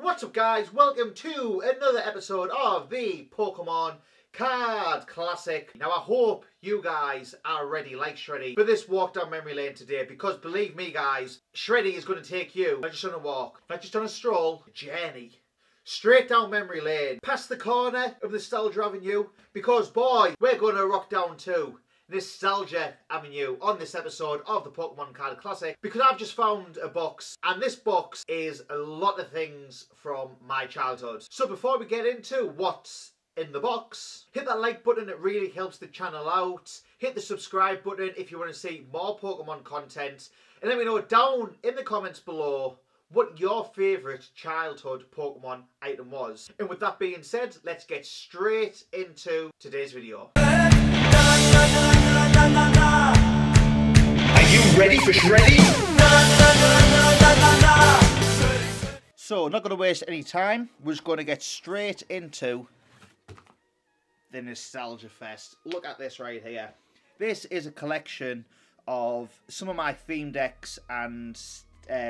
What's up guys, welcome to another episode of the Pokemon Card Classic. Now I hope you guys are ready like Shreddy for this walk down memory lane today, because believe me guys, Shreddy is going to take you not just on a walk, not just on a stroll, a journey. Straight down memory lane, past the corner of Nostalgia Avenue, because boy, we're going to rock down to Nostalgia Avenue on this episode of the Pokemon Card Classic, because I've just found a box, and this box is a lot of things from my childhood. So before we get into what's in the box, hit that like button, it really helps the channel out. Hit the subscribe button if you want to see more Pokemon content, and let me know down in the comments below what your favourite childhood Pokemon item was. And with that being said, let's get straight into today's video. Are you ready for Shreddy? So, not going to waste any time. We're just going to get straight into the Nostalgia Fest. Look at this right here. This is a collection of some of my theme decks and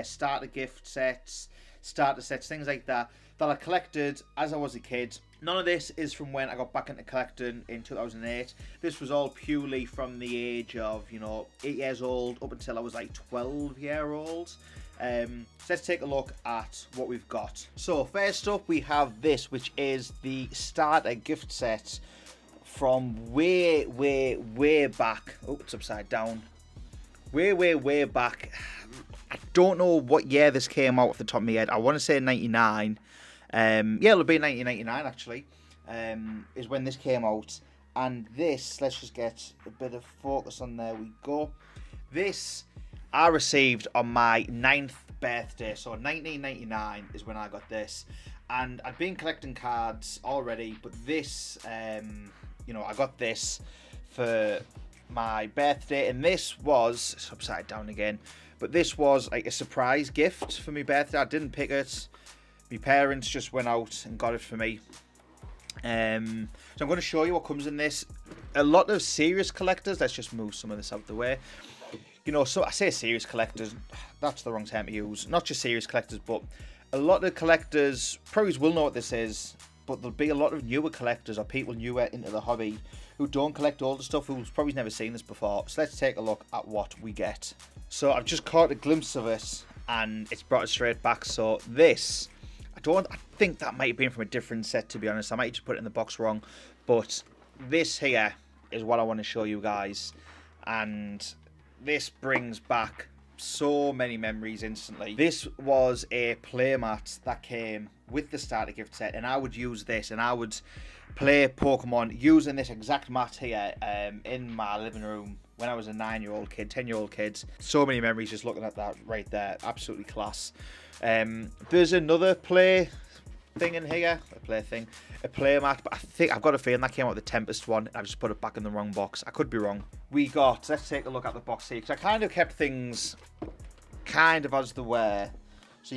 starter gift sets, starter sets, things like that I collected as I was a kid. None of this is from when I got back into collecting in 2008. This was all purely from the age of, 8 years old up until I was like 12-year-old. So let's take a look at what we've got. So first up we have this, which is the starter gift set from way back. Oh, it's upside down. Way back. I don't know what year this came out off the top of my head. I want to say 99. Yeah, it'll be 1999 actually, is when this came out. And this, let's just get a bit of focus on, there we go. This I received on my 9th birthday, so 1999 is when I got this. And I'd been collecting cards already, but this, I got this for my birthday, and this was, it's upside down again, but this was like a surprise gift for my birthday. I didn't pick it. My parents just went out and got it for me. So I'm going to show you what comes in this. A lot of serious collectors, let's just move some of this out of the way. So I say serious collectors, that's the wrong term to use. Not just serious collectors, but a lot of collectors probably will know what this is, but there'll be a lot of newer collectors or people newer into the hobby who don't collect older stuff, who's probably never seen this before. So let's take a look at what we get. So I've just caught a glimpse of it and it's brought it straight back. So this, I think that might have been from a different set, to be honest. I might just put it in the box wrong, but this here is what I want to show you guys, and this brings back so many memories instantly. This was a playmat that came with the starter gift set, and I would use this and I would play Pokemon using this exact mat here in my living room when I was a 9-year-old kid, 10-year-old kid. So many memories just looking at that right there. Absolutely class. There's another play thing in here, a play mat, but I think I've got a feeling that came out with the Tempest one. I've just put it back in the wrong box. I could be wrong. Let's take a look at the box here, because I kind of kept things kind of as they were, so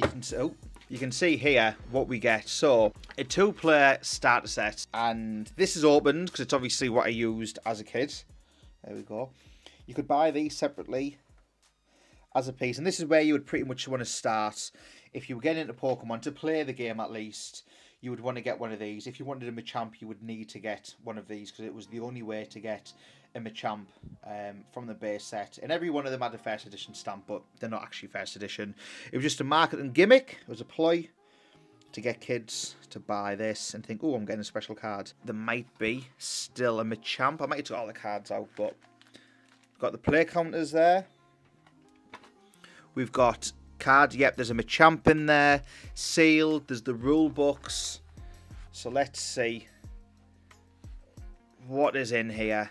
you can see here what we get. So a 2-player starter set, and this is opened because it's obviously what I used as a kid. There we go. You could buy these separately as a piece, and this is where you would pretty much want to start. If you were getting into Pokemon, to play the game at least, you would want to get one of these. If you wanted a Machamp, you would need to get one of these, because it was the only way to get a Machamp from the base set. And every one of them had a first edition stamp, but they're not actually first edition. It was just a marketing gimmick. It was a ploy to get kids to buy this and think, oh, I'm getting a special card. There might be still a Machamp. I might have took all the cards out, but we've got the play counters there. We've got cards. Yep, there's a Machamp in there, sealed. There's the rule books. So let's see what is in here.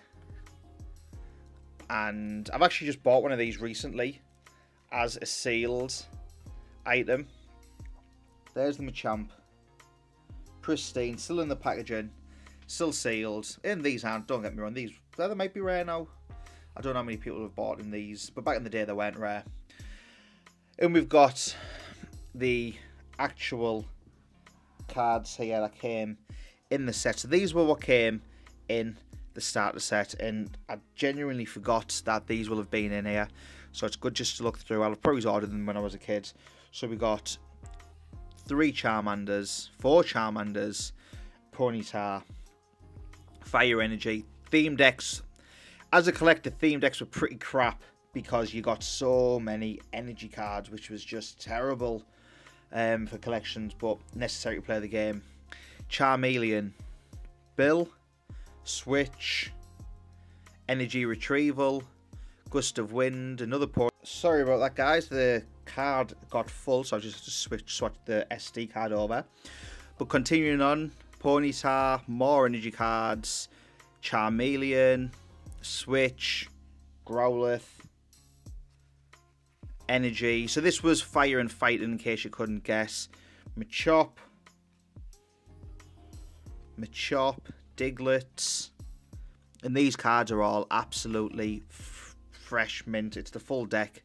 And I've actually just bought one of these recently as a sealed item. There's the Machamp, pristine, still in the packaging, still sealed. And these aren't, don't get me wrong, these they might be rare now. I don't know how many people have bought in these, but back in the day they weren't rare. And we've got the actual cards here that came in the set. So these were what came in the starter set, and I genuinely forgot that these will have been in here. So it's good just to look through. I've probably ordered them when I was a kid. So we got 3 Charmanders, 4 Charmanders, Ponyta, Fire Energy. Theme decks, as a collector, theme decks were pretty crap because you got so many energy cards, which was just terrible for collections, but necessary to play the game. Charmeleon, Bill, Switch, Energy Retrieval, Gust of Wind, another port. Sorry about that, guys. The card got full, so I just switched the SD card over. But continuing on, Ponyta, more energy cards, Charmeleon, Switch, Growlithe, Energy. So this was Fire and Fighting, in case you couldn't guess. Machamp, Diglett. And these cards are all absolutely fresh mint. It's the full deck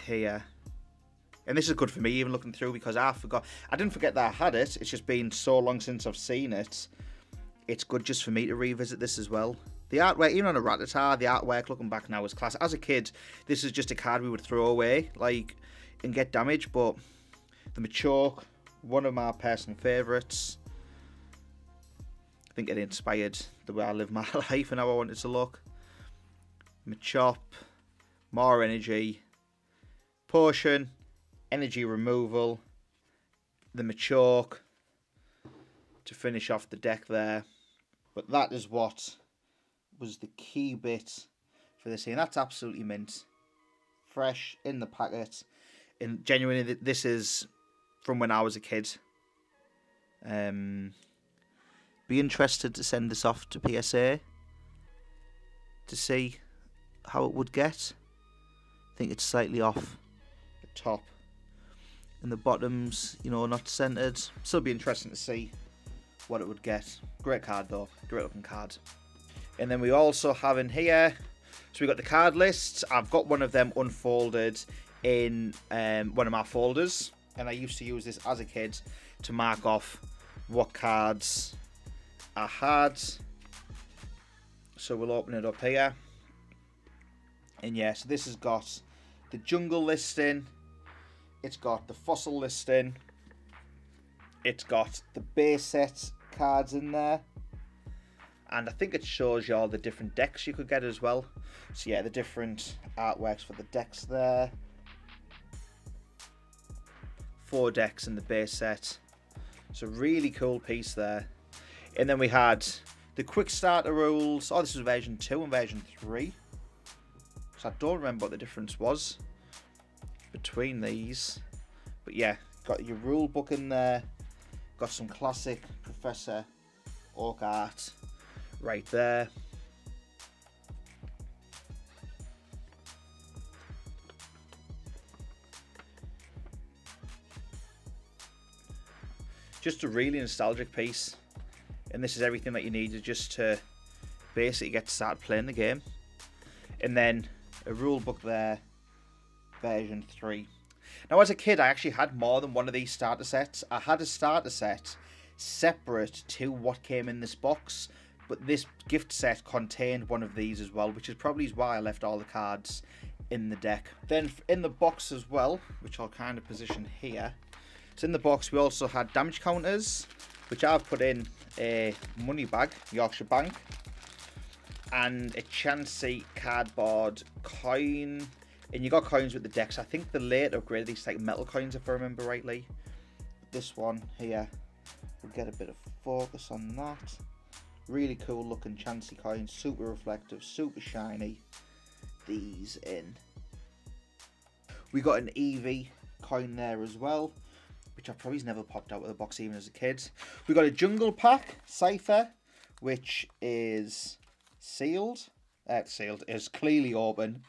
here. And this is good for me, even looking through, because I didn't forget that I had it. It's just been so long since I've seen it. It's good just for me to revisit this as well. The artwork, even on a Rattata, the artwork looking back now is classic. As a kid, this is just a card we would throw away, like, and get damaged. But the Machoke, one of my personal favourites. I think it inspired the way I live my life and how I wanted to look. Machamp, more energy, potion, energy removal, the Machoke to finish off the deck there. But that is what was the key bit for this here, and that's absolutely mint. Fresh in the packet, and genuinely, this is from when I was a kid. Be interested to send this off to PSA to see how it would get. I think it's slightly off the top, and the bottoms, you know, not centered. Still be interesting to see what it would get. Great card though, great looking card. And then we also have in here, so we got the card lists. I've got one of them unfolded in one of my folders, and I used to use this as a kid to mark off what cards I had. So we'll open it up here, and yeah, so this has got the jungle listing, it's got the fossil listing, it's got the base set cards in there, and I think it shows you all the different decks you could get as well. So yeah, the different artworks for the decks there. 4 decks in the base set. It's a really cool piece there. And then we had the quick starter rules. Oh, this was version 2 and version 3. So I don't remember what the difference was between these. But yeah, got your rule book in there. Got some classic Professor Oak art right there. Just a really nostalgic piece, and this is everything that you needed just to basically get started playing the game. And then a rule book there, version 3. Now as a kid, I actually had more than one of these starter sets. I had a starter set separate to what came in this box, but this gift set contained one of these as well, which is probably why I left all the cards in the deck. Then in the box as well, which I'll kind of position here, so in the box we also had damage counters, which I've put in a money bag, Yorkshire Bank, and a Chansey cardboard coin. And you got coins with the decks. I think the later upgraded these like metal coins, if I remember rightly. This one here, we'll get a bit of focus on that. Really cool looking Chansey coins, super reflective, super shiny. These in. We got an Eevee coin there as well, which I probably never popped out of the box even as a kid. We got a Jungle Pack Cypher, which is sealed. Is clearly open.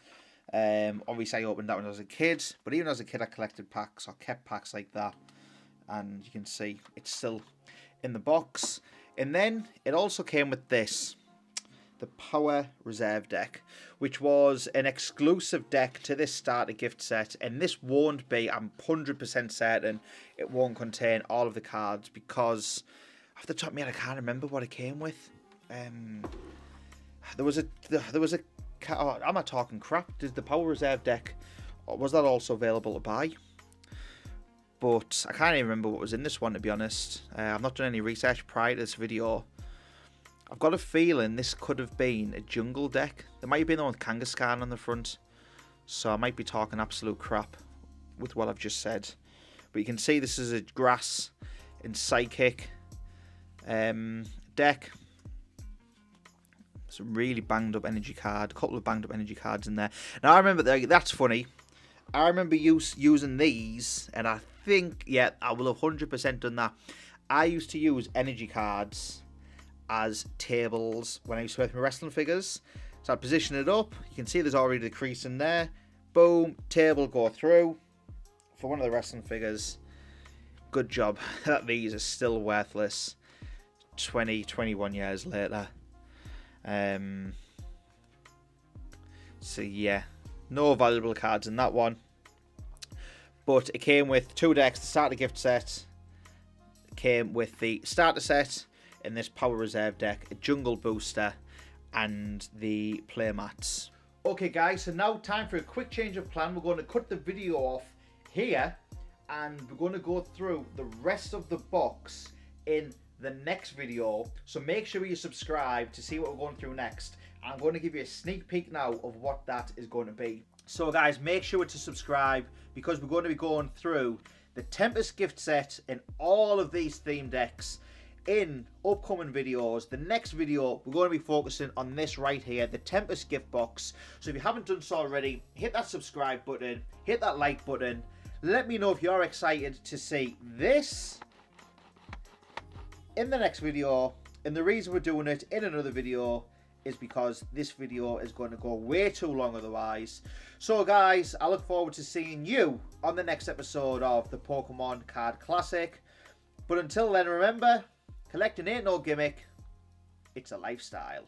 Obviously I opened that when I was a kid, but even as a kid I collected packs or kept packs like that, and you can see it's still in the box. And then it also came with this, the Power Reserve deck, which was an exclusive deck to this starter gift set, and this won't be, I'm 100% certain it won't contain all of the cards, because off the top of my head I can't remember what it came with. There was a oh, am I talking crap? Does the Power Reserve deck was that also available to buy? But I can't even remember what was in this one, to be honest. I've not done any research prior to this video. I've got a feeling this could have been a jungle deck. There might have been the one with Kangaskhan on the front. So I might be talking absolute crap with what I've just said. But you can see this is a grass and psychic deck. Some really banged up energy card. A couple of banged up energy cards in there. Now I remember, that's funny. I remember using these, and I think, yeah, I will have 100% done that. I used to use energy cards as tables when I used to work with my wrestling figures. So I position it up. You can see there's already the crease in there. Boom, table go through for one of the wrestling figures. Good job. These are still worthless 21 years later. So yeah, no valuable cards in that one. But it came with 2 decks, the starter gift set. It came with the starter set in this Power Reserve deck, a Jungle Booster, and the playmats. Okay guys, so now time for a quick change of plan. We're going to cut the video off here, and we're going to go through the rest of the box in the next video. So make sure you subscribe to see what we're going through next. I'm going to give you a sneak peek now of what that is going to be. So guys, make sure to subscribe, because we're going to be going through the Tempest gift set in all of these theme decks in upcoming videos. The next video, we're going to be focusing on this right here, the Tempest gift box. So if you haven't done so already, hit that subscribe button, hit that like button. Let me know if you're excited to see this in the next video. And the reason we're doing it in another video is because this video is going to go way too long otherwise. So guys, I look forward to seeing you on the next episode of the Pokemon Card Classic. But until then, remember, collecting ain't no gimmick, it's a lifestyle.